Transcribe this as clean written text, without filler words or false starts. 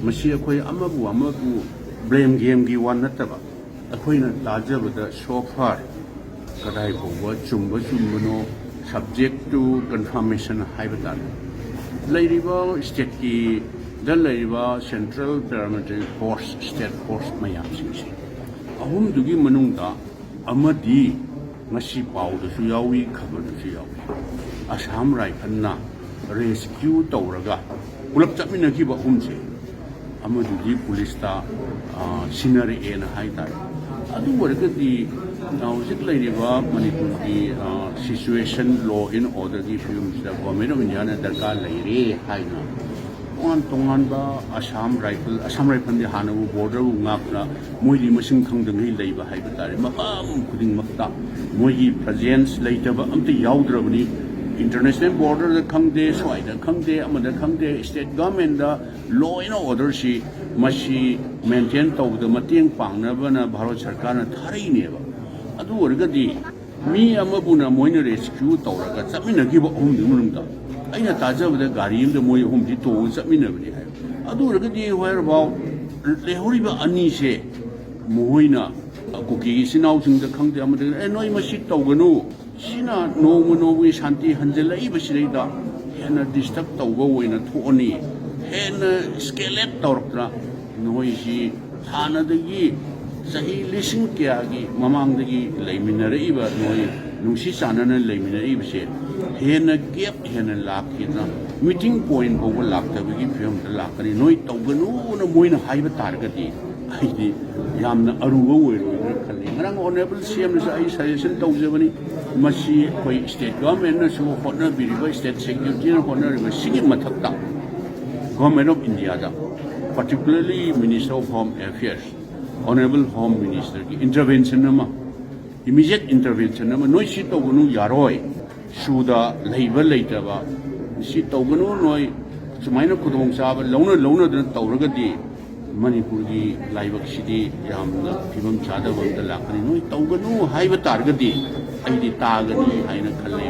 मसी अखोई अमबु blame game की वन नतबा अखोइना ताजबदा सोफार कदाई बोबा चुम्बनो सब्जेक्ट टू कन्फर्मेशन हाइबता लैरिबा स्टेट की लैरिबा central paramilitary force state force मयाम सिंगसे अहुम दुगी मनुंगदा अमदी ngasi पाउदसु यावी खबरदसु यावी असम राइफलना रेस्क्यू तौरगा पुलप चटमिनखिबा अहुमसे अमदुदी पुलिसता सिनरी एन हाइतार अदु वरगदी हौजिक लैरिबा मणिपुर की सिचुएशन लॉ इन ऑर्डर की फिल्मसदा गवर्नमेंट ऑफ इंडिया ने दरकार लैरे हाइना तोंगानबा असम राइफल दि हानबु बॉर्डर ngaकना मोइदि मसिंग खंगदंगै लैबा हाइबा तारे मफम खुदिंग मक्ता मोइगी प्रेजेंस लैतबा अमते याउद्रबनी इंटरनेशनल बॉर्डर खंगदे स्वाइदा खंगदे अमदा खंगदे स्टेट गवर्नमेंट दा लॉ इन ऑर्डर सी मसी मेंटेन तौबदा मतेंग पांगनबना भारत सरकार ना थारैनेबा अदु ओरगदी मी अमबुना मोइना रेस्क्यू तौरगा चमिनगिबा अहुमदि मनुंगदा अꯩꯅ ꯇꯥꯖꯕꯗ ꯒꯥꯔꯤ ꯑꯃꯗ ꯃꯣꯏ ꯑꯍꯨꯝꯁꯤ ꯇꯣꯡꯉꯒ ꯆꯠꯃꯤꯟꯅꯕꯅꯤ ꯍꯥꯏ ꯑꯗꯨ ꯑꯣꯏꯔꯒꯗꯤ ꯍꯣꯏꯔꯕꯥꯎ ꯂꯩꯍꯧꯔꯤꯕ ꯑꯅꯤꯁꯦ ꯃꯈꯣꯏꯅ ꯀꯨꯀꯤꯒꯤ ꯏꯆꯤꯟ ꯏꯅꯥꯎꯁꯤꯡꯗ ꯈꯪꯗꯦ ꯑꯃꯗ ꯅꯣꯏ ꯃꯁꯤ ꯇꯧꯒꯅꯨ ꯁꯤꯅ ꯅꯣꯡꯃꯒꯤ ꯁꯥꯟꯇꯤ ꯍꯟꯖꯤꯜꯂꯛꯏꯕꯁꯤꯗꯩꯗ ꯍꯦꯟꯅ ꯗꯤꯁꯇꯔꯕ ꯇꯧꯕ ꯑꯣꯏꯅ ꯊꯣꯛꯑꯅꯤ ꯍꯦꯟꯅ ꯏꯁꯀꯦꯂꯦꯠ ꯇꯧꯔꯛꯇꯅ ꯅꯣꯏꯁꯤ ꯍꯥꯟꯅꯗꯒꯤ ꯆꯍꯤ ꯂꯤꯁꯤꯡ ꯀꯌꯥꯒꯤ ꯃꯃꯥꯡꯗꯒꯤ ꯂꯩꯃꯤꯟꯅꯔꯛꯏꯕ ꯅꯣꯏ नुसी चानना लेमिनरीबसे हेना गेप हेना लाखिना मीटिंग पॉइंट फाव लाक्तबगी फिल्म लाकनी नोई तौगनु न मोइना हाइबा तारगदी आइदि यामना अरुबा ओइरोय खल्ली ngरang ऑनरेबल सीएम ने आई सजेशन तौजबनी मसी कोई स्टेट गवर्नमेंट न सु होना बिरिबा स्टेट सिक्योरिटी न होना रिबा सिगी मथक्ता गवर्नमेंट ऑफ इंडिया दा particularly minister of home affairs honourable home minister की इंटरवेंशन नमा immediate intervention nama noi si togunu yaroi suda leiba leitaba si togunu noi sumaina kudong saba launa dan tawragadi manipur gi laibak sidi yamna phibam chada wamda lakani noi togunu haiba targadi aidi tagani haina khalle